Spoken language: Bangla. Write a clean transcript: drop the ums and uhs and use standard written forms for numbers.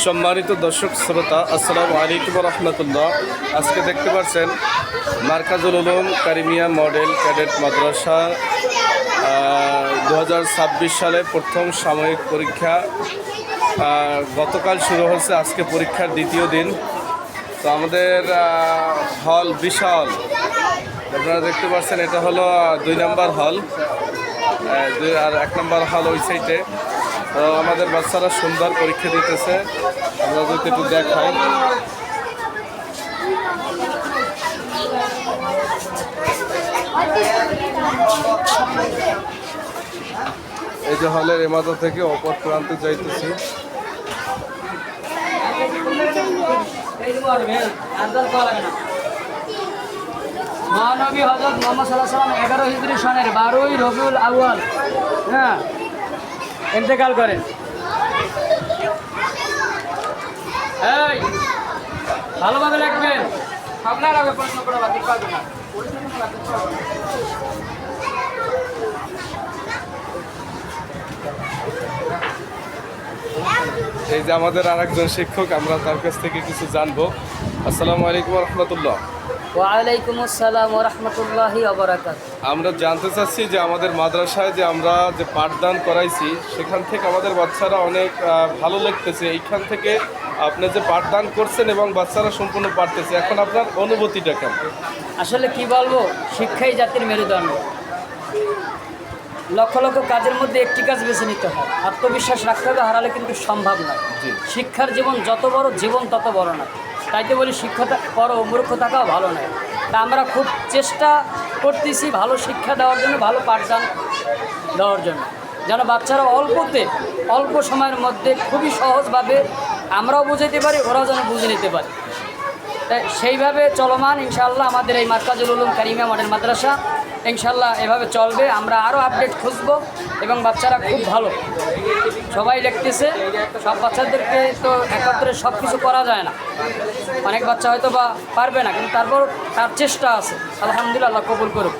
সম্মানিত দর্শক শ্রোতা, আসসালামু আলাইকুম রহমতুল্লাহ। আজকে দেখতে পাচ্ছেন মার্কাজুল উলুম কারিমিয়া মডেল ক্যাডেট মাদ্রাসা 2026 সালে প্রথম সাময়িক পরীক্ষা গতকাল শুরু হয়েছে। আজকে পরীক্ষার দ্বিতীয় দিন। তো আমাদের হল বিশাল, আপনারা দেখতে পাচ্ছেন এটা হলো 2 নম্বর হল, আর 1 নম্বর হল ওই সাইডে। তো আমাদের বাচ্চারা সুন্দর পরীক্ষা দিতেছে, আমরা যদি একটু দেখাই। এই যে হলের এমাদা থেকে অপর প্রান্তে যাইতেছি। মহানবী হযরত মুহাম্মদ সাল্লাল্লাহু আলাইহি ওয়াসাল্লাম 11 হিজরি সনের 12ই রবিউল আউয়াল ইন্তেকাল করেন। এই ভালোভাবে লিখবেন, আপনার আগে প্রশ্ন করে বাতিল করবে না। এই যে আমাদের আরেকজন শিক্ষক, আমরা তার কাছ থেকে কিছু জানবো। আসসালামু আলাইকুম রহমতুল্লাহ। ওয়ালাইকুম আসসালাম ওয়া রাহমাতুল্লাহি ওয়া বারাকাতুহু। আমরা জানতে চাচ্ছি যে আমাদের মাদ্রাসায় যে আমরা যে পাঠদান করাইছি সেখান থেকে আমাদের বাচ্চারা অনেক ভালো লাগতেছে। এইখান থেকে আপনি যে পাঠদান করছেন এবং বাচ্চারা সম্পূর্ণ পারতেছে, এখন আপনার অনুভূতিটা কেমন? আসলে কি বলবো, শিক্ষাই জাতির মেরুদণ্ড। লক্ষ লক্ষ কাজের মধ্যে একটি কাজ বেছে নিতে হয়, আত্মবিশ্বাস রাখতে হবে, হারালে কিন্তু সম্ভব নয়। শিক্ষার জীবন যত বড়, জীবন তত বড় নয়। তাইতে বলি শিক্ষাটা বড়, মূর্খ থাকাও ভালো নয়। তা আমরা খুব চেষ্টা করতেছি ভালো শিক্ষা দেওয়ার জন্য, ভালো পাঠদান দেওয়ার জন্য, যেন বাচ্চারা অল্প সময়ের মধ্যে খুবই সহজভাবে আমরাও বুঝাইতে পারি, ওরাও যেন বুঝে নিতে পারে। তাই সেইভাবে চলমান ইনশাআল্লাহ আমাদের এই মার্কাজুল উলুম কারিমিয়া মডেল মাদ্রাসা ইনশাআল্লাহ এভাবে চলবে। আমরা আরও আপডেট খুঁজবো এবং বাচ্চারা খুব ভালো, সবাই লিখতেছে। সব বাচ্চাদেরকে তো একত্রে সব কিছু করা যায় না, অনেক বাচ্চা হয়তো বা পারবে না, কিন্তু তারপর তার চেষ্টা আছে। আলহামদুলিল্লাহ, আল্লাহ কবুল করুক।